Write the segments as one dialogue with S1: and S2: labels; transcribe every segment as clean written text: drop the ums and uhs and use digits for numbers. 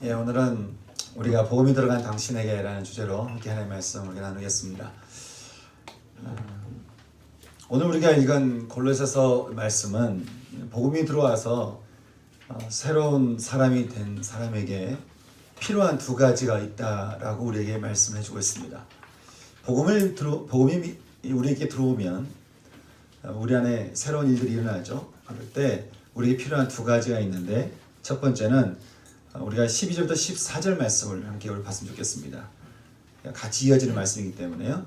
S1: 오늘은 우리가 복음이 들어간 당신에게 라는 주제로 함께 하나님의 말씀을 나누겠습니다. 오늘 우리가 읽은 골로새서 말씀은 복음이 들어와서 새로운 사람이 된 사람에게 필요한 두 가지가 있다라고 우리에게 말씀해 주고 있습니다. 복음이 우리에게 들어오면 우리 안에 새로운 일들이 일어나죠. 그럴 때 우리에게 필요한 두 가지가 있는데, 첫 번째는 우리가 12절부터 14절 말씀을 함께 봤으면 좋겠습니다. 같이 이어지는 말씀이기 때문에요.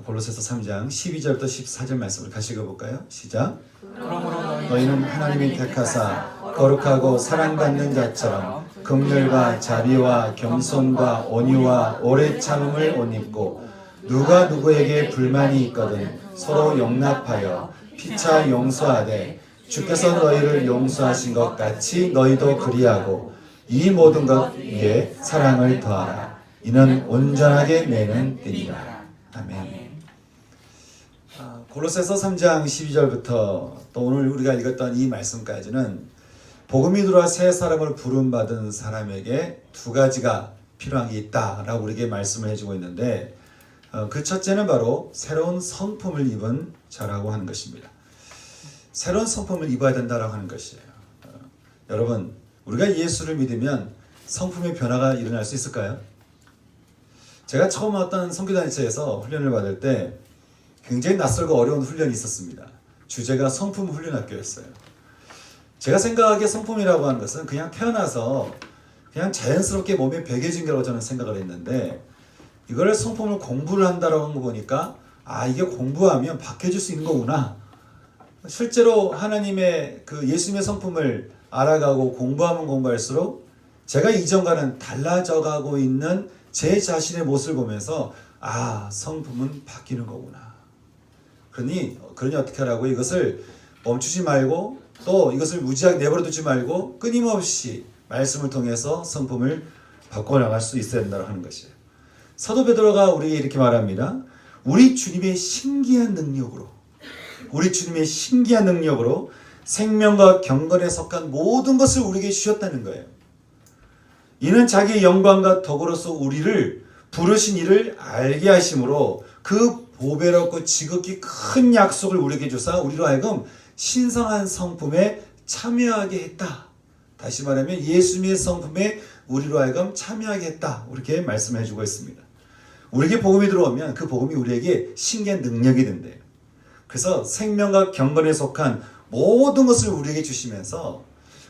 S1: 골로새서 3장 12절부터 14절 말씀을 같이 읽어볼까요? 시작.
S2: 그러므로
S1: 너희는 하나님이 택하사 거룩하고 사랑받는 자처럼 긍휼과 자비와 겸손과 온유와 오래 참음을 옷 입고, 누가 누구에게 불만이 있거든 서로 용납하여 피차 용서하되 주께서 너희를 용서하신 것 같이 너희도 그리하고, 이 모든 것 위에 사랑을 더하라. 이는 온전하게 매는 띠니라. 아멘. 골로새서 3장 12절부터 또 오늘 우리가 읽었던 이 말씀까지는 복음이 들어와 새 사람을 부름받은 사람에게 두 가지가 필요한 게 있다라고 우리에게 말씀을 해주고 있는데, 그 첫째는 바로 새로운 성품을 입은 자라고 하는 것입니다. 새로운 성품을 입어야 된다라고 하는 것이에요. 여러분, 우리가 예수를 믿으면 성품의 변화가 일어날 수 있을까요? 제가 처음 어떤 선교단체에서 훈련을 받을 때 굉장히 낯설고 어려운 훈련이 있었습니다. 주제가 성품 훈련학교였어요. 제가 생각하기에 성품이라고 하는 것은 그냥 태어나서 그냥 자연스럽게 몸에 배겨진 거라고 저는 생각을 했는데, 이걸 성품을 공부를 한다라고 한 거 보니까 이게 공부하면 바뀌어질 수 있는 거구나. 실제로 하나님의 그 예수님의 성품을 알아가고 공부하면 공부할수록 제가 이전과는 달라져 가고 있는 제 자신의 모습을 보면서 성품은 바뀌는 거구나. 그러니 어떻게 하라고, 이것을 멈추지 말고 또 이것을 무지하게 내버려 두지 말고 끊임없이 말씀을 통해서 성품을 바꿔나갈 수 있어야 된다고 하는 것이에요. 사도 베드로가 우리에게 이렇게 말합니다. 우리 주님의 신기한 능력으로 생명과 경건에 속한 모든 것을 우리에게 주셨다는 거예요. 이는 자기의 영광과 덕으로서 우리를 부르신 이를 알게 하심으로 그 보배롭고 지극히 큰 약속을 우리에게 주사 우리로 하여금 신성한 성품에 참여하게 했다. 다시 말하면 예수님의 성품에 우리로 하여금 참여하게 했다. 이렇게 말씀해 주고 있습니다. 우리에게 복음이 들어오면 그 복음이 우리에게 신기한 능력이 된대요. 그래서 생명과 경건에 속한 모든 것을 우리에게 주시면서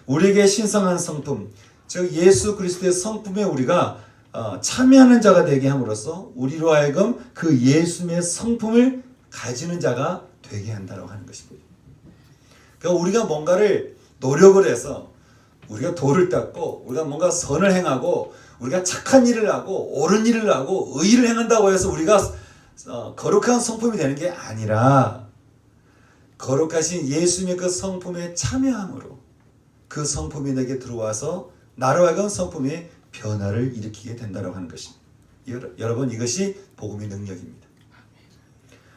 S1: 우리에게 신성한 성품, 즉 예수 그리스도의 성품에 우리가 참여하는 자가 되게 함으로써 우리로 하여금 그 예수님의 성품을 가지는 자가 되게 한다고 하는 것입니다. 그러니까 우리가 뭔가를 노력을 해서 우리가 도를 닦고 우리가 뭔가 선을 행하고 우리가 착한 일을 하고 옳은 일을 하고 의를 행한다고 해서 우리가 거룩한 성품이 되는 게 아니라, 거룩하신 예수님의 그 성품에 참여함으로 그 성품이 내게 들어와서 나로 하여금 성품의 변화를 일으키게 된다고 하는 것입니다. 여러분, 이것이 복음의 능력입니다.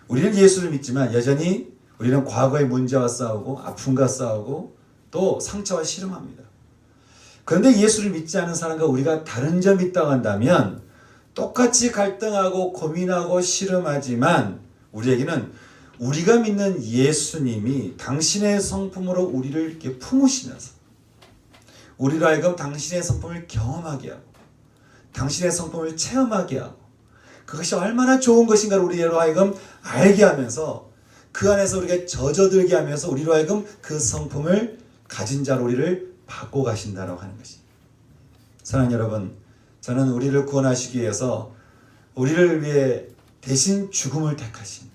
S1: 우리는 예수를 믿지만 여전히 우리는 과거의 문제와 싸우고 아픔과 싸우고 또 상처와 씨름합니다. 그런데 예수를 믿지 않은 사람과 우리가 다른 점이 있다고 한다면 똑같이 갈등하고 고민하고 씨름하지만 우리에게는 우리가 믿는 예수님이 당신의 성품으로 우리를 이렇게 품으시면서 우리로 하여금 당신의 성품을 경험하게 하고 당신의 성품을 체험하게 하고 그것이 얼마나 좋은 것인가를 우리로 하여금 알게 하면서 그 안에서 우리가 젖어들게 하면서 우리로 하여금 그 성품을 가진 자로 우리를 바꿔 가신다고 하는 것입니다. 사랑하는 여러분, 저는 우리를 구원하시기 위해서 우리를 위해 대신 죽음을 택하신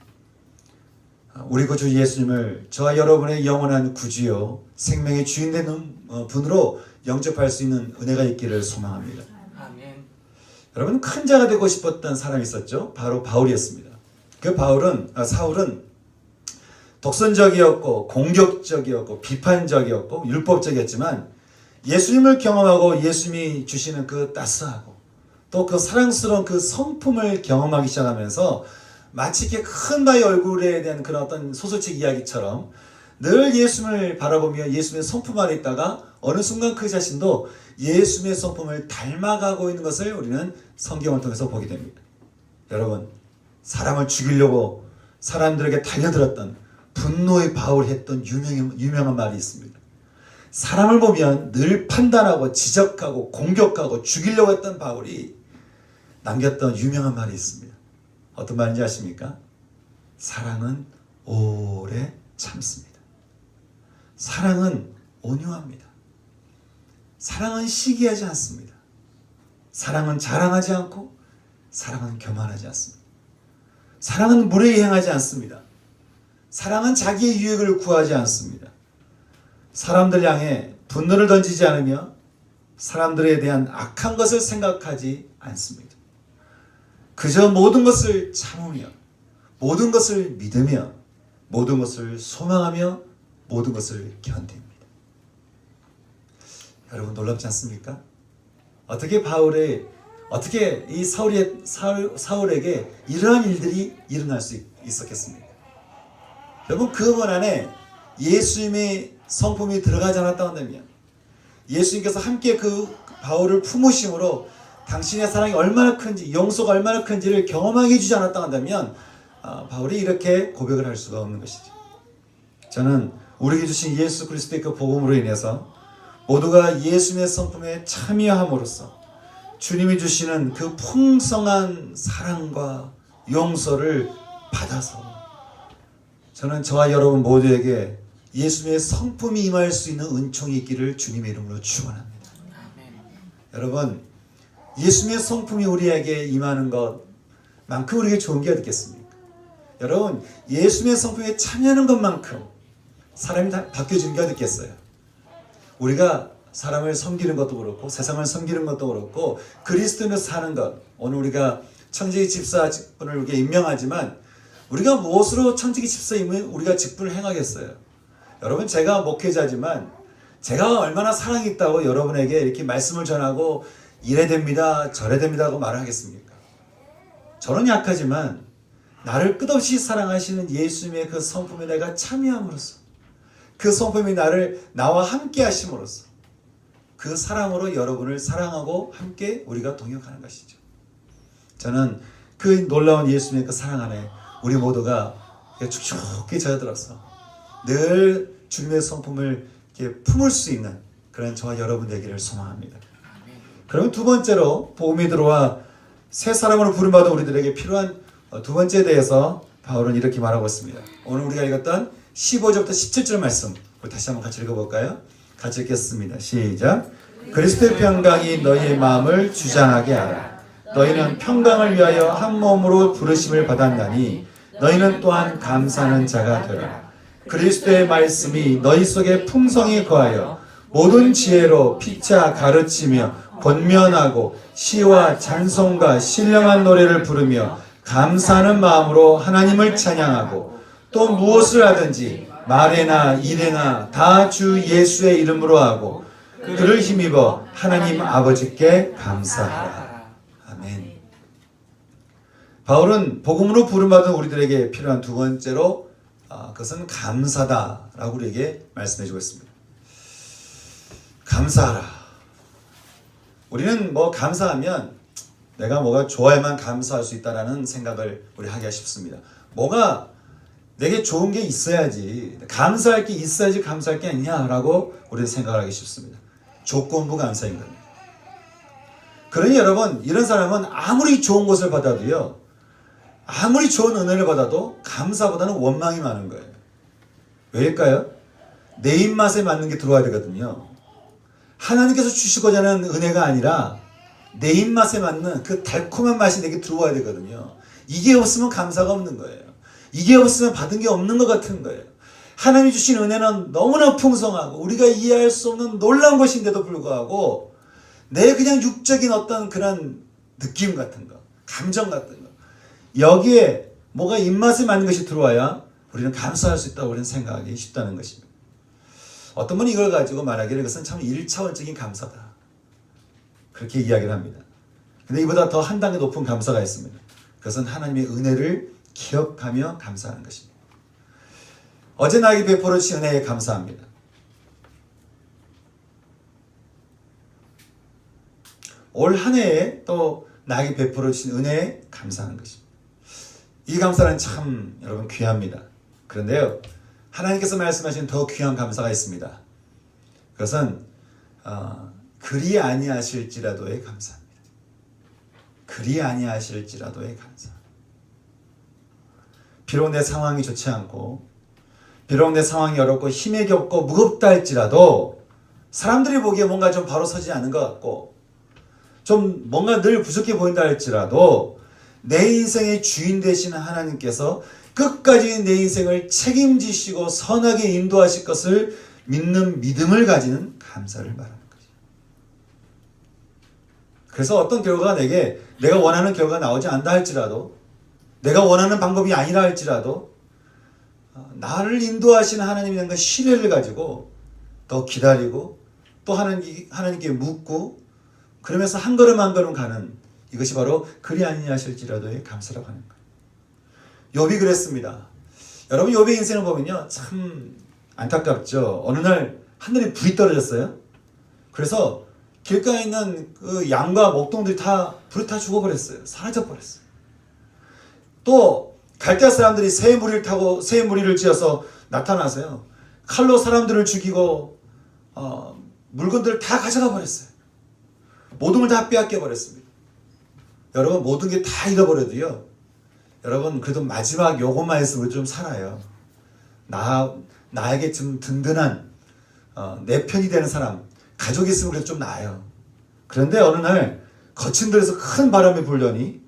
S1: 우리 구주 예수님을 저와 여러분의 영원한 구주요 생명의 주인 되는 분으로 영접할 수 있는 은혜가 있기를 소망합니다.
S2: 아멘.
S1: 여러분, 큰 자가 되고 싶었던 사람이 있었죠. 바로 바울이었습니다. 그 사울은 독선적이었고 공격적이었고 비판적이었고 율법적이었지만 예수님을 경험하고 예수님이 주시는 그 따스하고 또 그 사랑스러운 그 성품을 경험하기 시작하면서 마치 이렇게 큰 바위 얼굴에 대한 그런 어떤 소설책 이야기처럼 늘 예수님을 바라보며 예수님의 성품 아래 있다가 어느 순간 그 자신도 예수님의 성품을 닮아가고 있는 것을 우리는 성경을 통해서 보게 됩니다. 여러분, 사람을 죽이려고 사람들에게 달려들었던 분노의 바울이 했던 유명한 말이 있습니다. 사람을 보면 늘 판단하고 지적하고 공격하고 죽이려고 했던 바울이 남겼던 유명한 말이 있습니다. 어떤 말인지 아십니까? 사랑은 오래 참습니다. 사랑은 온유합니다. 사랑은 시기하지 않습니다. 사랑은 자랑하지 않고 사랑은 교만하지 않습니다. 사랑은 무례히 행하지 않습니다. 사랑은 자기의 유익을 구하지 않습니다. 사람들 향해 분노를 던지지 않으며 사람들에 대한 악한 것을 생각하지 않습니다. 그저 모든 것을 참으며 모든 것을 믿으며 모든 것을 소망하며 모든 것을 견딥니다. 여러분 놀랍지 않습니까? 어떻게 이 사울에게 이러한 일들이 일어날 수 있었겠습니까? 여러분 그분 안에 예수님의 성품이 들어가지 않았다고 한다면, 예수님께서 함께 그 바울을 품으심으로 당신의 사랑이 얼마나 큰지, 용서가 얼마나 큰지를 경험하게 해주지 않았다고 한다면 바울이 이렇게 고백을 할 수가 없는 것이죠. 저는 우리에게 주신 예수 그리스도의 그 복음으로 인해서 모두가 예수님의 성품에 참여함으로써 주님이 주시는 그 풍성한 사랑과 용서를 받아서 저는 저와 여러분 모두에게 예수님의 성품이 임할 수 있는 은총이 있기를 주님의 이름으로 축원합니다. 여러분, 예수님의 성품이 우리에게 임하는 것만큼 우리에게 좋은 게 어딨겠습니까? 여러분, 예수님의 성품에 참여하는 것만큼 사람이 다 바뀌어지는 게 어딨겠어요? 우리가 사람을 섬기는 것도 그렇고 세상을 섬기는 것도 그렇고 그리스도인으로 사는 것, 오늘 우리가 청지기 집사분을 우리가 임명하지만 우리가 무엇으로 청지기 집사임을 우리가 직분을 행하겠어요? 여러분, 제가 목회자지만 제가 얼마나 사랑이 있다고 여러분에게 이렇게 말씀을 전하고 이래 됩니다 저래 됩니다 하고 말을 하겠습니까? 저는 약하지만 나를 끝없이 사랑하시는 예수님의 그 성품에 내가 참여함으로써 그 성품이 나와 함께 하심으로써 그 사랑으로 여러분을 사랑하고 함께 우리가 동역하는 것이죠. 저는 그 놀라운 예수님의 그 사랑 안에 우리 모두가 축축히 젖어들어서 늘 주님의 성품을 이렇게 품을 수 있는 그런 저와 여러분 되기를 소망합니다. 그러면 두 번째로 복음이 들어와 새 사람으로 부름받은 우리들에게 필요한 두 번째에 대해서 바울은 이렇게 말하고 있습니다. 오늘 우리가 읽었던 15절부터 17절 말씀 우리 다시 한번 같이 읽어볼까요? 같이 읽겠습니다. 시작. 그리스도의 평강이 너희의 마음을 주장하게 하라. 너희는 평강을 위하여 한 몸으로 부르심을 받았나니 너희는 또한 감사하는 자가 되라. 그리스도의 말씀이 너희 속에 풍성히 거하여 모든 지혜로 피차 가르치며 권면하고 시와 찬송과 신령한 노래를 부르며 감사하는 마음으로 하나님을 찬양하고 또 무엇을 하든지 말에나 일에나 다 주 예수의 이름으로 하고 그를 힘입어 하나님 아버지께 감사하라. 아멘. 바울은 복음으로 부름받은 우리들에게 필요한 두 번째로 그것은 감사다라고 우리에게 말씀해주고 있습니다. 감사하라. 우리는 감사하면 내가 뭐가 좋아야만 감사할 수 있다라는 생각을 우리 하기가 쉽습니다. 뭐가 내게 좋은 게 있어야지, 감사할 게 있어야지 감사할 게 아니냐라고 우리는 생각을 하기 쉽습니다. 조건부 감사인 겁니다. 그러니 여러분, 이런 사람은 아무리 좋은 것을 받아도요, 아무리 좋은 은혜를 받아도 감사보다는 원망이 많은 거예요. 왜일까요? 내 입맛에 맞는 게 들어와야 되거든요. 하나님께서 주시고자 하는 은혜가 아니라 내 입맛에 맞는 그 달콤한 맛이 내게 들어와야 되거든요. 이게 없으면 감사가 없는 거예요. 이게 없으면 받은 게 없는 것 같은 거예요. 하나님이 주신 은혜는 너무나 풍성하고 우리가 이해할 수 없는 놀라운 것인데도 불구하고 내 그냥 육적인 어떤 그런 느낌 같은 거, 감정 같은 거, 여기에 뭐가 입맛에 맞는 것이 들어와야 우리는 감사할 수 있다고 우리는 생각하기 쉽다는 것입니다. 어떤 분이 이걸 가지고 말하기를 그것은 참 1차원적인 감사다, 그렇게 이야기를 합니다. 근데 이보다 더 한 단계 높은 감사가 있습니다. 그것은 하나님의 은혜를 기억하며 감사하는 것입니다. 어제 나에게 베풀어 주신 은혜에 감사합니다. 올 한 해에 또 나에게 베풀어 주신 은혜에 감사하는 것입니다. 이 감사는 참 여러분 귀합니다. 그런데요, 하나님께서 말씀하신 더 귀한 감사가 있습니다. 그것은 그리 아니하실지라도의 감사입니다. 그리 아니하실지라도의 감사. 비록 내 상황이 좋지 않고, 비록 내 상황이 어렵고 힘에 겹고 무겁다 할지라도, 사람들이 보기에 뭔가 좀 바로 서지 않은 것 같고 좀 뭔가 늘 부족해 보인다 할지라도, 내 인생의 주인 되시는 하나님께서 끝까지 내 인생을 책임지시고 선하게 인도하실 것을 믿는 믿음을 가지는 감사를 말하는 거죠. 그래서 어떤 결과가 내가 원하는 결과가 나오지 않다 할지라도, 내가 원하는 방법이 아니라 할지라도 나를 인도하시는 하나님에 대한 그 신뢰를 가지고 더 기다리고 또 하나님께 묻고, 그러면서 한 걸음 한 걸음 가는, 이것이 바로 그리 아니하실지라도의 감사라고 하는 거예요. 욥이 그랬습니다. 여러분, 욥의 인생을 보면요, 참 안타깝죠. 어느 날 하늘에 불이 떨어졌어요. 그래서 길가에 있는 그 양과 목동들이 다 불에 타 죽어버렸어요. 사라져버렸어요. 또 갈대아 사람들이 새 무리를 지어서 나타나서요, 칼로 사람들을 죽이고 물건들을 다 가져가 버렸어요. 모든 걸 다 빼앗겨 버렸습니다. 여러분, 모든 게 다 잃어버려도요, 여러분 그래도 마지막 요것만 있으면 좀 살아요. 나에게 좀 든든한 내 편이 되는 사람, 가족이 있으면 그래도 좀 나아요. 그런데 어느 날 거친 들에서 큰 바람이 불더니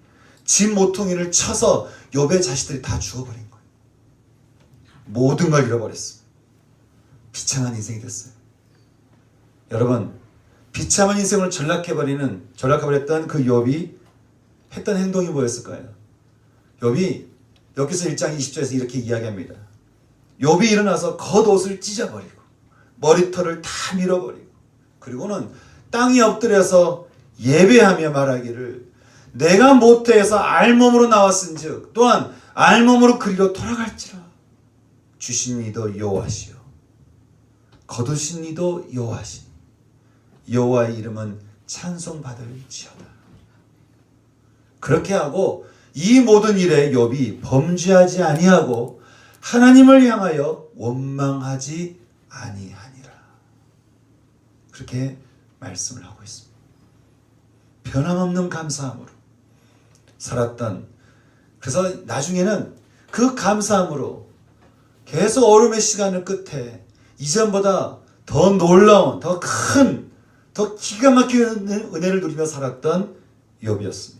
S1: 집 모퉁이를 쳐서 욥의 자식들이 다 죽어버린 거예요. 모든 걸 잃어버렸어요. 비참한 인생이 됐어요. 여러분, 비참한 인생을 전락해버렸던 그 욥이 했던 행동이 뭐였을까요? 욥이 여기서 1장 20절에서 이렇게 이야기합니다. 욥이 일어나서 겉옷을 찢어버리고 머리털을 다 밀어버리고, 그리고는 땅에 엎드려서 예배하며 말하기를, 내가 모태에서 알몸으로 나왔은즉 또한 알몸으로 그리로 돌아갈지라. 주신 이도 여호와시요 거두신 이도 여호와시니 여호와의 이름은 찬송받을지어다. 그렇게 하고 이 모든 일에 욥이 범죄하지 아니하고 하나님을 향하여 원망하지 아니하니라. 그렇게 말씀을 하고 있습니다. 변함없는 감사함으로 살았던, 그래서 나중에는 그 감사함으로 계속 어려움의 시간을 끝에 이전보다 더 놀라운, 더 큰, 더 기가 막히는 은혜를 누리며 살았던 욥이었습니다.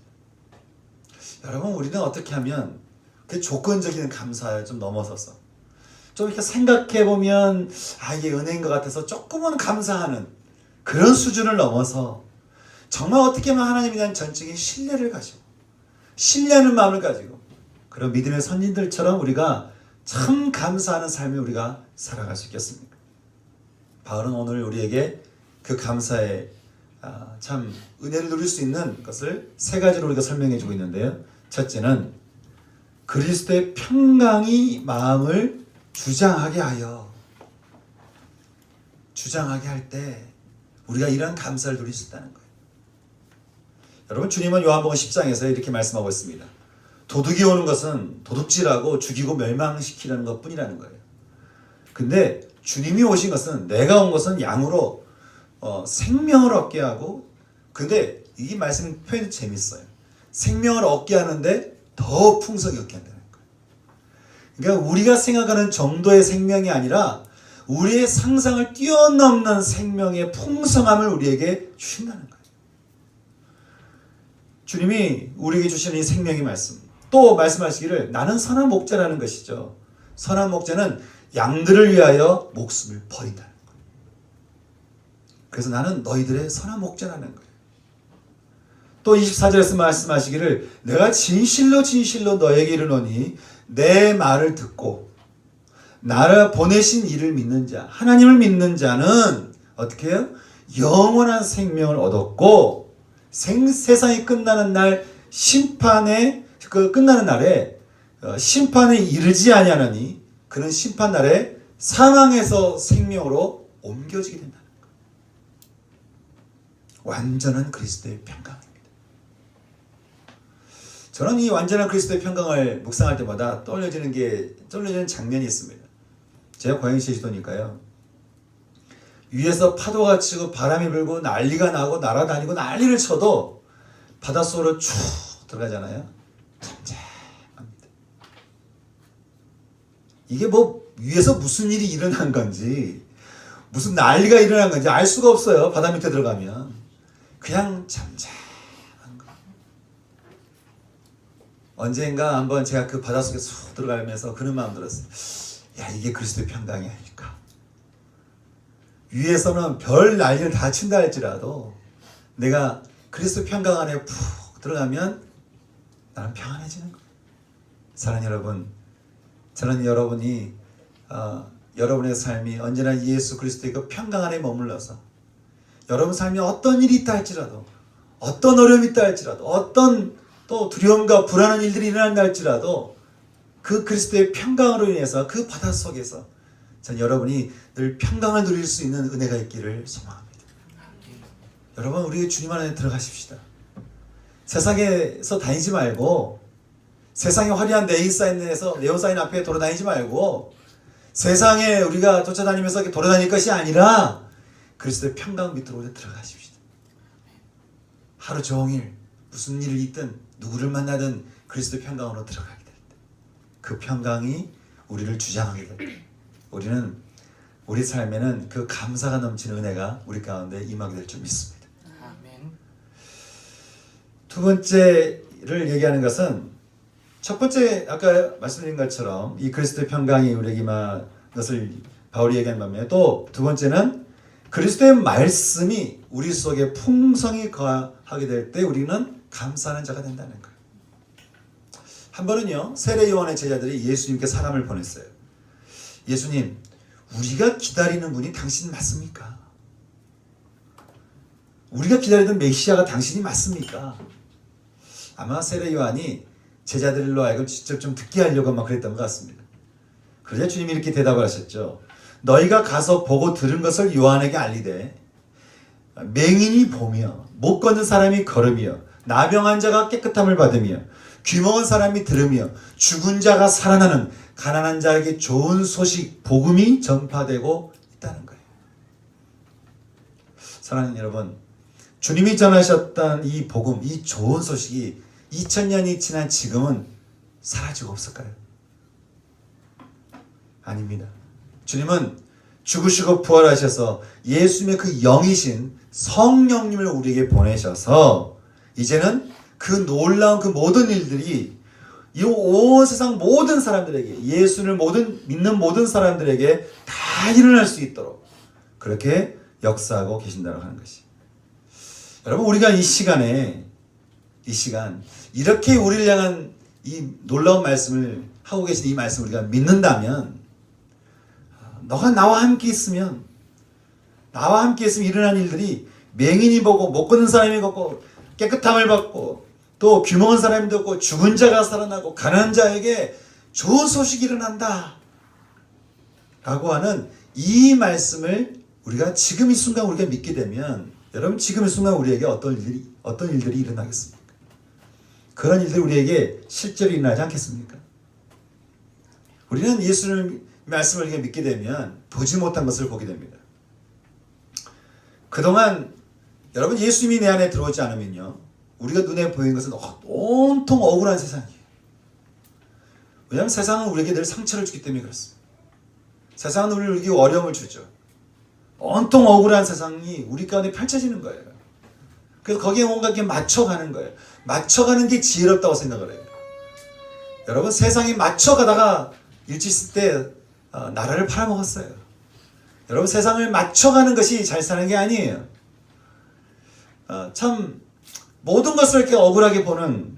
S1: 여러분, 우리는 어떻게 하면 그 조건적인 감사에 좀 넘어서서 좀 이렇게 생각해보면 이게 은혜인 것 같아서 조금은 감사하는 그런 수준을 넘어서 정말 어떻게 하면 하나님에 대한 전적인 신뢰를 가지고, 신뢰하는 마음을 가지고 그런 믿음의 선진들처럼 우리가 참 감사하는 삶을 우리가 살아갈 수 있겠습니까? 바울은 오늘 우리에게 그 감사의 참 은혜를 누릴 수 있는 것을 세 가지로 우리가 설명해 주고 있는데요. 첫째는 그리스도의 평강이 마음을 주장하게 하여, 주장하게 할 때 우리가 이런 감사를 누릴 수 있다는 거예요. 여러분, 주님은 요한복음 10장에서 이렇게 말씀하고 있습니다. 도둑이 오는 것은 도둑질하고 죽이고 멸망시키려는 것 뿐이라는 거예요. 근데 주님이 오신 것은, 내가 온 것은 양으로 생명을 얻게 하고, 근데 이 말씀 표현이 재밌어요. 생명을 얻게 하는데 더 풍성히 얻게 한다는 거예요. 그러니까 우리가 생각하는 정도의 생명이 아니라 우리의 상상을 뛰어넘는 생명의 풍성함을 우리에게 주신다는 거예요. 주님이 우리에게 주시는 이 생명의 말씀, 또 말씀하시기를 나는 선한 목자라는 것이죠. 선한 목자는 양들을 위하여 목숨을 버린다는 거예요. 그래서 나는 너희들의 선한 목자라는 거예요. 또 24절에서 말씀하시기를 내가 진실로 진실로 너에게 이르노니 내 말을 듣고 나를 보내신 이를 믿는 자, 하나님을 믿는 자는 어떻게 해요? 영원한 생명을 얻었고 세상이 끝나는 날, 심판의 끝나는 날에 심판에 이르지 아니하나니 그는 심판날에 사망에서 생명으로 옮겨지게 된다는 거예요. 완전한 그리스도의 평강입니다. 저는 이 완전한 그리스도의 평강을 묵상할 때마다 떠올려지는 장면이 있습니다. 제가 고향이 제주도니까요. 위에서 파도가 치고 바람이 불고 난리가 나고 날아다니고 난리를 쳐도 바닷속으로 쭉 들어가잖아요. 잠잠합니다. 이게 뭐 위에서 무슨 일이 일어난 건지 무슨 난리가 일어난 건지 알 수가 없어요. 바다 밑에 들어가면 그냥 잠잠한 거. 언젠가 한번 제가 그 바닷속에 쑥 들어가면서 그런 마음 들었어요. 야, 이게 그리스도의 평강이 아닐까. 위에서는 별 난리를 다 친다 할지라도 내가 그리스도 평강 안에 푹 들어가면 나는 평안해지는 거예요. 사랑하는 여러분, 저는 여러분이 여러분의 삶이 언제나 예수 그리스도의 그 평강 안에 머물러서 여러분 삶에 어떤 일이 있다 할지라도 어떤 어려움이 있다 할지라도 어떤 또 두려움과 불안한 일들이 일어난다 할지라도 그 그리스도의 평강으로 인해서 그 바닷속에서 전 여러분이 늘 평강을 누릴 수 있는 은혜가 있기를 소망합니다. 여러분, 우리 주님 안에 들어가십시다. 세상에서 다니지 말고 세상의 화려한 네온사인 앞에 돌아다니지 말고 세상에 우리가 쫓아다니면서 이렇게 돌아다닐 것이 아니라 그리스도의 평강 밑으로 우리가 들어가십시다. 하루 종일 무슨 일을 있든 누구를 만나든 그리스도의 평강으로 들어가게 될 때 그 평강이 우리를 주장하게 될 때 우리는 우리 삶에는 그 감사가 넘치는 은혜가 우리 가운데 임하게 될 줄 믿습니다.
S2: 아멘.
S1: 두 번째를 얘기하는 것은 첫 번째 아까 말씀드린 것처럼 이 그리스도의 평강이 우리에게 임한 것을 바울이 얘기한 반면에 또 두 번째는 그리스도의 말씀이 우리 속에 풍성히 거하게 될 때 우리는 감사하는 자가 된다는 거예요. 한 번은요, 세례 요한의 제자들이 예수님께 사람을 보냈어요. 예수님, 우리가 기다리는 분이 당신 맞습니까? 우리가 기다리던 메시아가 당신이 맞습니까? 아마 세례 요한이 제자들로 하여금 직접 좀 듣게 하려고 막 그랬던 것 같습니다. 그러자 주님이 이렇게 대답을 하셨죠. 너희가 가서 보고 들은 것을 요한에게 알리되 맹인이 보며 못 걷는 사람이 걸으며 나병한 자가 깨끗함을 받으며 귀먹은 사람이 들으며 죽은 자가 살아나는 가난한 자에게 좋은 소식 복음이 전파되고 있다는 거예요. 사랑하는 여러분, 주님이 전하셨던 이 복음, 이 좋은 소식이 2000년이 지난 지금은 사라지고 없을까요? 아닙니다. 주님은 죽으시고 부활하셔서 예수님의 그 영이신 성령님을 우리에게 보내셔서 이제는 그 놀라운 그 모든 일들이 이 온 세상 모든 사람들에게 예수를 믿는 모든 사람들에게 다 일어날 수 있도록 그렇게 역사하고 계신다고 하는 것이. 여러분, 우리가 이 시간 이렇게 우리를 향한 이 놀라운 말씀을 하고 계신 이 말씀을 우리가 믿는다면 너가 나와 함께 있으면 일어난 일들이 맹인이 보고 못 걷는 사람이 걷고 깨끗함을 받고 또 귀먹은 사람이 듣고 죽은 자가 살아나고 가난한 자에게 좋은 소식이 일어난다 라고 하는 이 말씀을 우리가 지금 이 순간 우리가 믿게 되면 여러분, 지금 이 순간 우리에게 어떤 일들이 일어나겠습니까? 그런 일들이 우리에게 실제로 일어나지 않겠습니까? 우리는 예수의 말씀을 우리가 믿게 되면 보지 못한 것을 보게 됩니다. 그동안 여러분, 예수님이 내 안에 들어오지 않으면요, 우리가 눈에 보이는 것은 온통 억울한 세상이에요. 왜냐하면 세상은 우리에게 늘 상처를 주기 때문에 그렇습니다. 세상은 우리에게 어려움을 주죠. 온통 억울한 세상이 우리 가운데 펼쳐지는 거예요. 그래서 거기에 뭔가 이렇게 맞춰가는 거예요. 맞춰가는 게 지혜롭다고 생각을 해요. 여러분, 세상에 맞춰가다가 일찍 있을 때 나라를 팔아먹었어요. 여러분, 세상을 맞춰가는 것이 잘 사는 게 아니에요. 참 모든 것을 이렇게 억울하게 보는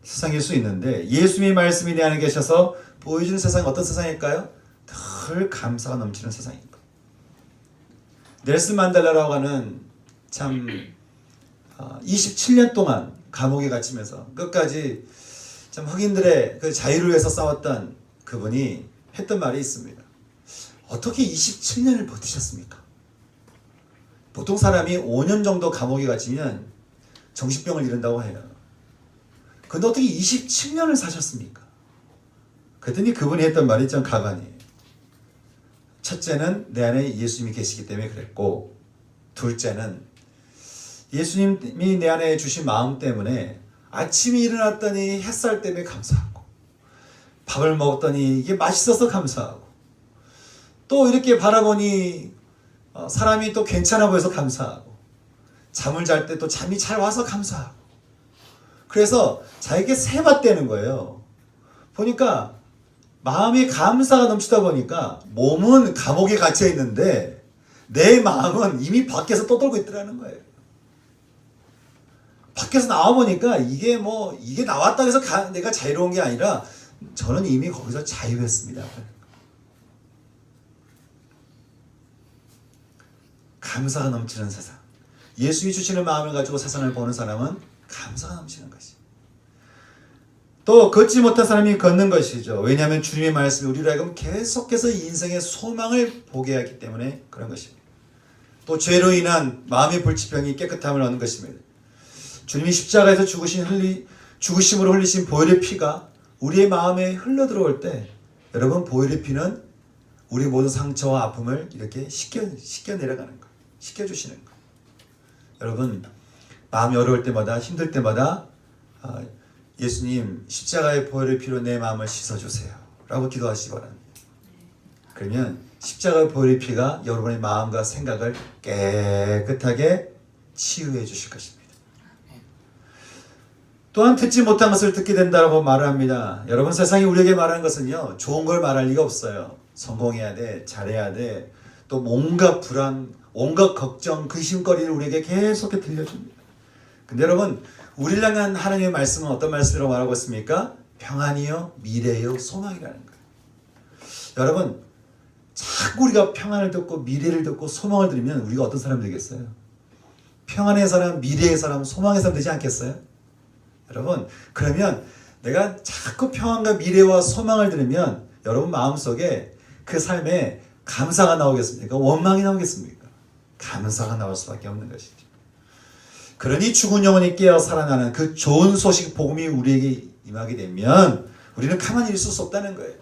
S1: 세상일 수 있는데 예수님의 말씀이 내 안에 계셔서 보여주는 세상이 어떤 세상일까요? 늘 감사가 넘치는 세상입니다. 넬슨 만델라라고 하는 참 27년 동안 감옥에 갇히면서 끝까지 참 흑인들의 그 자유를 위해서 싸웠던 그분이 했던 말이 있습니다. 어떻게 27년을 버티셨습니까? 보통 사람이 5년 정도 감옥에 갇히면 정신병을 잃는다고 해요. 근데 어떻게 27년을 사셨습니까? 그랬더니 그분이 했던 말이 좀 가관이에요. 첫째는 내 안에 예수님이 계시기 때문에 그랬고, 둘째는 예수님이 내 안에 주신 마음 때문에 아침에 일어났더니 햇살 때문에 감사하고, 밥을 먹었더니 이게 맛있어서 감사하고, 또 이렇게 바라보니 사람이 또 괜찮아 보여서 감사하고, 잠을 잘 때 또 잠이 잘 와서 감사하고, 그래서 자기에게 세받대는 거예요. 보니까 마음이 감사가 넘치다 보니까 몸은 감옥에 갇혀 있는데 내 마음은 이미 밖에서 떠돌고 있더라는 거예요. 밖에서 나와보니까 이게 나왔다 해서 내가 자유로운 게 아니라 저는 이미 거기서 자유했습니다. 감사가 넘치는 세상. 예수님이 주시는 마음을 가지고 세상을 보는 사람은 감사가 넘치는 것이. 또 걷지 못한 사람이 걷는 것이죠. 왜냐하면 주님의 말씀이 우리로 하여금 계속해서 인생의 소망을 보게 하기 때문에 그런 것입니다. 또 죄로 인한 마음의 불치병이 깨끗함을 얻는 것입니다. 주님이 십자가에서 죽으심으로 흘리신 보혈의 피가 우리의 마음에 흘러 들어올 때, 여러분, 보혈의 피는 우리 모든 상처와 아픔을 이렇게 씻겨 내려가는 거예요. 씻겨주시는 거예요. 여러분, 마음이 어려울 때마다, 힘들 때마다 예수님 십자가의 보혈의 피로 내 마음을 씻어주세요 라고 기도하시기 바랍니다. 그러면 십자가의 보혈의 피가 여러분의 마음과 생각을 깨끗하게 치유해 주실 것입니다. 또한 듣지 못한 것을 듣게 된다고 말을 합니다. 여러분, 세상이 우리에게 말하는 것은요, 좋은 걸 말할 리가 없어요. 성공해야 돼, 잘해야 돼, 또 온갖 불안, 온갖 걱정, 근심거리를 우리에게 계속해 들려줍니다. 근데 여러분, 우리를 향한 하나님의 말씀은 어떤 말씀이라고 말하고 있습니까? 평안이요, 미래요, 소망이라는 거예요. 여러분, 자꾸 우리가 평안을 듣고 미래를 듣고 소망을 들으면 우리가 어떤 사람이 되겠어요? 평안의 사람, 미래의 사람, 소망의 사람 되지 않겠어요? 여러분, 그러면 내가 자꾸 평안과 미래와 소망을 들으면 여러분 마음속에 그 삶에 감사가 나오겠습니까? 원망이 나오겠습니까? 감사가 나올 수밖에 없는 것이죠. 그러니 죽은 영혼이 깨어 살아나는 그 좋은 소식 복음이 우리에게 임하게 되면 우리는 가만히 있을 수 없다는 거예요.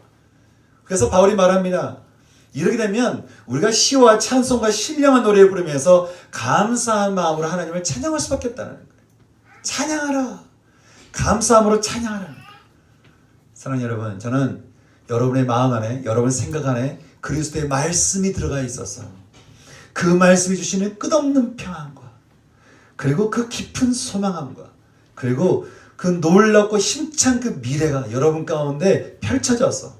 S1: 그래서 바울이 말합니다. 이렇게 되면 우리가 시와 찬송과 신령한 노래를 부르면서 감사한 마음으로 하나님을 찬양할 수밖에 없다는 거예요. 찬양하라. 감사함으로 찬양하라는 거예요. 사랑하는 여러분, 저는 여러분의 마음 안에, 여러분의 생각 안에 그리스도의 말씀이 들어가 있어서 그 말씀이 주시는 끝없는 평안과, 그리고 그 깊은 소망함과, 그리고 그 놀랍고 힘찬 그 미래가 여러분 가운데 펼쳐져서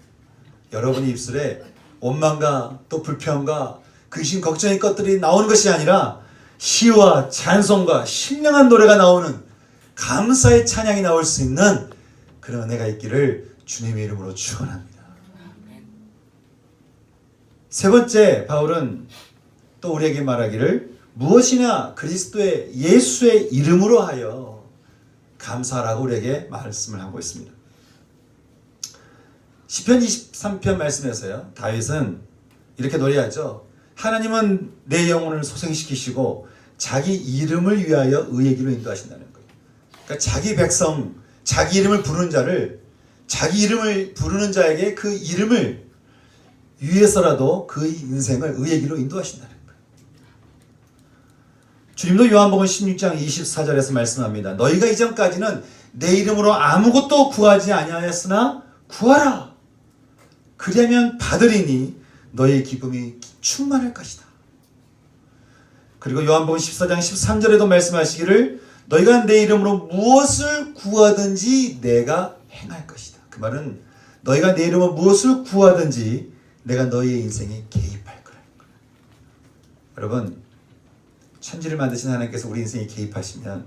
S1: 여러분의 입술에 원망과 또 불평과 근심 걱정의 것들이 나오는 것이 아니라 시와 찬송과 신령한 노래가 나오는 감사의 찬양이 나올 수 있는 그런 은혜가 있기를 주님의 이름으로 축원합니다. 세 번째, 바울은 또 우리에게 말하기를 무엇이나 그리스도의 예수의 이름으로 하여 감사라고 우리에게 말씀을 하고 있습니다. 시편 23편 말씀에서요, 다윗은 이렇게 노래하죠. 하나님은 내 영혼을 소생시키시고 자기 이름을 위하여 의의 길로 인도하신다는 거예요. 그러니까 자기 백성, 자기 이름을 부르는 자를, 자기 이름을 부르는 자에게 그 이름을 위해서라도 그 인생을 의의 길로 인도하신다는 거예요. 주님도 요한복음 16장 24절에서 말씀합니다. 너희가 이전까지는 내 이름으로 아무것도 구하지 아니하였으나 구하라. 그러면 받으리니 너희의 기쁨이 충만할 것이다. 그리고 요한복음 14장 13절에도 말씀하시기를 너희가 내 이름으로 무엇을 구하든지 내가 행할 것이다. 그 말은 너희가 내 이름으로 무엇을 구하든지 내가 너희의 인생에 개입할 거라는 거예요. 여러분, 천지를 만드신 하나님께서 우리 인생에 개입하시면,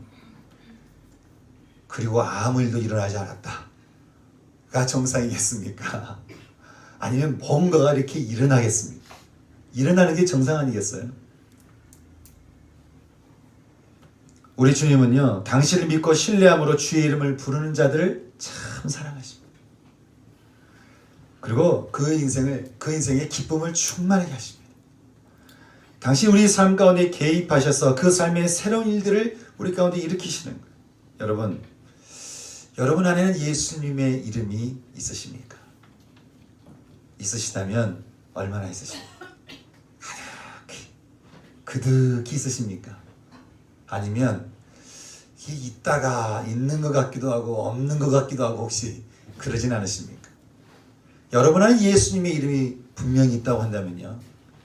S1: 그리고 아무 일도 일어나지 않았다가 정상이겠습니까? 아니면 뭔가가 이렇게 일어나겠습니까? 일어나는 게 정상 아니겠어요? 우리 주님은요, 당신을 믿고 신뢰함으로 주의 이름을 부르는 자들을 참 사랑하십니다. 그리고 그 인생의 기쁨을 충만하게 하십니다. 당신 우리 삶 가운데 개입하셔서 그 삶의 새로운 일들을 우리 가운데 일으키시는 거예요. 여러분 안에는 예수님의 이름이 있으십니까? 있으시다면 얼마나 있으십니까? 그득히 있으십니까? 아니면 있다가 있는 것 같기도 하고 없는 것 같기도 하고 혹시 그러진 않으십니까? 여러분 안에 예수님의 이름이 분명히 있다고 한다면요,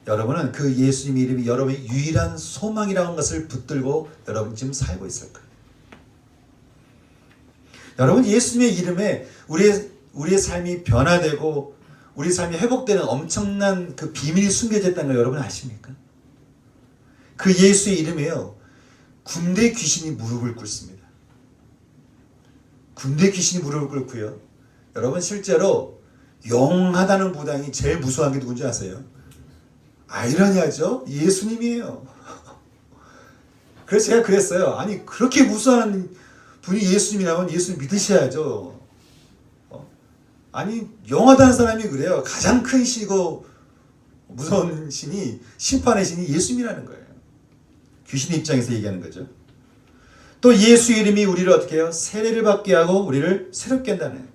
S1: 여러분은 그 예수님의 이름이 여러분의 유일한 소망이라는 것을 붙들고 여러분 지금 살고 있을 거예요. 여러분 예수님의 이름에 우리의 삶이 변화되고 우리 삶이 회복되는 엄청난 그 비밀이 숨겨져 있다는 걸 여러분 아십니까? 그 예수의 이름에요, 군대 귀신이 무릎을 꿇습니다. 군대 귀신이 무릎을 꿇고요, 여러분 실제로 용하다는 무당이 제일 무서워한 게 누군지 아세요? 아이러니하죠? 예수님이에요. 그래서 제가 그랬어요. 아니 그렇게 무서워하는 분이 예수님이라면 예수님 믿으셔야죠. 아니 용하다는 사람이 그래요. 가장 큰 신이고 무서운 신이, 심판의 신이 예수님이라는 거예요. 귀신의 입장에서 얘기하는 거죠. 또 예수 이름이 우리를 어떻게 해요? 세례를 받게 하고 우리를 새롭게 한다는 거예요.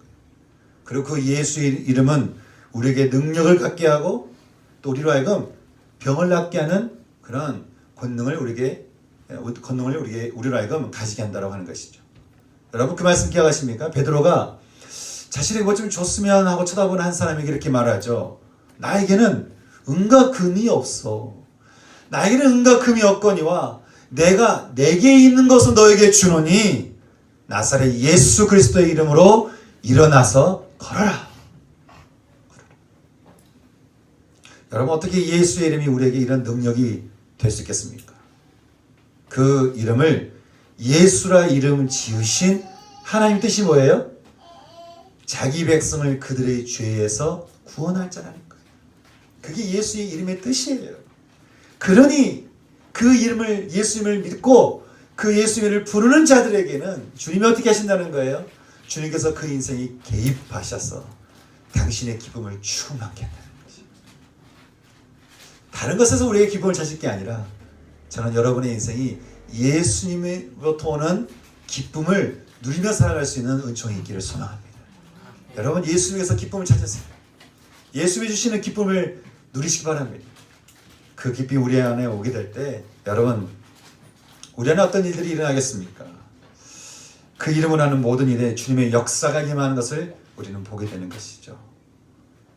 S1: 그리고 그 예수의 이름은 우리에게 능력을 갖게 하고 또 우리로 하여금 병을 낫게 하는 그런 권능을 우리로 하여금 가지게 한다고 하는 것이죠. 여러분 그 말씀 기억하십니까? 베드로가 자신에게 뭐 좀 줬으면 하고 쳐다보는 한 사람에게 이렇게 말하죠. 나에게는 은과 금이 없어. 나에게는 은과 금이 없거니와 내가 내게 있는 것을 너에게 주노니 나사렛 예수 그리스도의 이름으로 일어나서 걸어라. 여러분 어떻게 예수의 이름이 우리에게 이런 능력이 될 수 있겠습니까? 그 이름을 예수라 이름 지으신 하나님 뜻이 뭐예요? 자기 백성을 그들의 죄에서 구원할 자라는 거예요. 그게 예수의 이름의 뜻이에요. 그러니 그 이름을, 예수님을 믿고 그 예수님을 부르는 자들에게는 주님이 어떻게 하신다는 거예요? 주님께서 그 인생에 개입하셔서 당신의 기쁨을 충만케 한다는 거죠. 다른 것에서 우리의 기쁨을 찾을 게 아니라 저는 여러분의 인생이 예수님으로부터 오는 기쁨을 누리며 살아갈 수 있는 은총이 있기를 소망합니다. 여러분 예수님에서 기쁨을 찾으세요. 예수님이 주시는 기쁨을 누리시기 바랍니다. 그 기쁨이 우리 안에 오게 될 때 여러분 우리 안에 어떤 일들이 일어나겠습니까? 그 이름을 하는 모든 일에 주님의 역사가 임하는 것을 우리는 보게 되는 것이죠.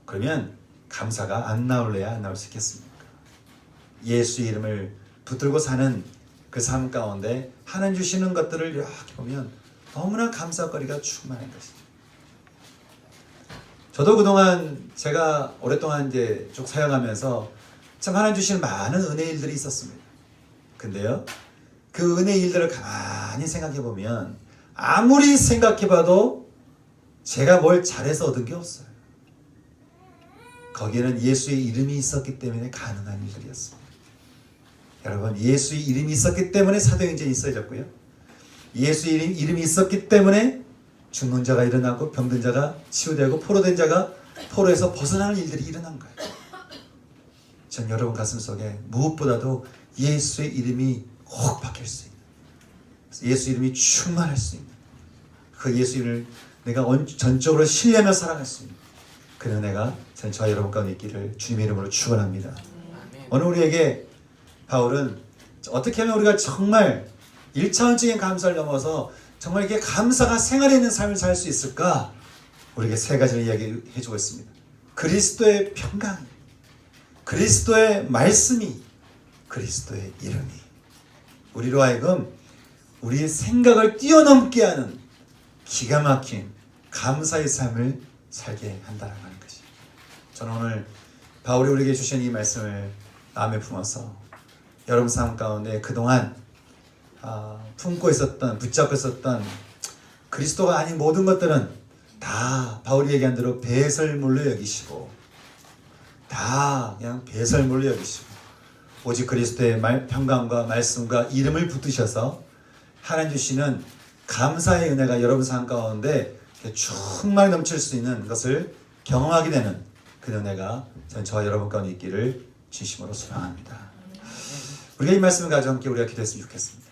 S1: 그러면 감사가 안 나올래야 안 나올 수 있겠습니까? 예수의 이름을 붙들고 사는 그 삶 가운데 하나님 주시는 것들을 이렇게 보면 너무나 감사거리가 충만한 것이죠. 저도 그동안 제가 오랫동안 이제 쭉 사역하면서 참 하나님 주시는 많은 은혜 일들이 있었습니다. 근데요, 그 은혜 일들을 가만히 생각해 보면 아무리 생각해 봐도 제가 뭘 잘해서 얻은 게 없어요. 거기에는 예수의 이름이 있었기 때문에 가능한 일들이었습니다. 여러분 예수의 이름이 있었기 때문에 사도행전이 있어졌고요. 예수의 이름이 있었기 때문에 죽는 자가 일어나고 병든 자가 치유되고 포로된 자가 포로에서 벗어나는 일들이 일어난 거예요. 전 여러분 가슴 속에 무엇보다도 예수의 이름이 혹 박힐 수 있는, 예수 이름이 충만할 수 있는 그 예수 이름을 내가 전적으로 신뢰하며 살아갈 수 있는 그 은혜가 저와 여러분 가운데 있기를 주님의 이름으로 축원합니다. 오늘 우리에게 바울은 어떻게 하면 우리가 정말 1차원적인 감사를 넘어서 정말 이게 감사가 생활에 있는 삶을 살 수 있을까? 우리에게 세 가지를 이야기해 주고 있습니다. 그리스도의 평강이, 그리스도의 말씀이, 그리스도의 이름이 우리로 하여금 우리의 생각을 뛰어넘게 하는 기가 막힌 감사의 삶을 살게 한다는 것이. 저는 오늘 바울이 우리에게 주신 이 말씀을 마음에 품어서 여러분 삶 가운데 그동안 품고 있었던, 붙잡고 있었던 그리스도가 아닌 모든 것들은 다 바울이 얘기한 대로 배설물로 여기시고, 다 그냥 배설물로 여기시고, 오직 그리스도의 평강과 말씀과 이름을 붙드셔서 하나님 주시는 감사의 은혜가 여러분 삶 가운데 충만히 넘칠 수 있는 것을 경험하게 되는 그 은혜가 저와 여러분 가운데 있기를 진심으로 소망합니다. 우리가 이 말씀을 가지고 함께 우리가 기도했으면 좋겠습니다.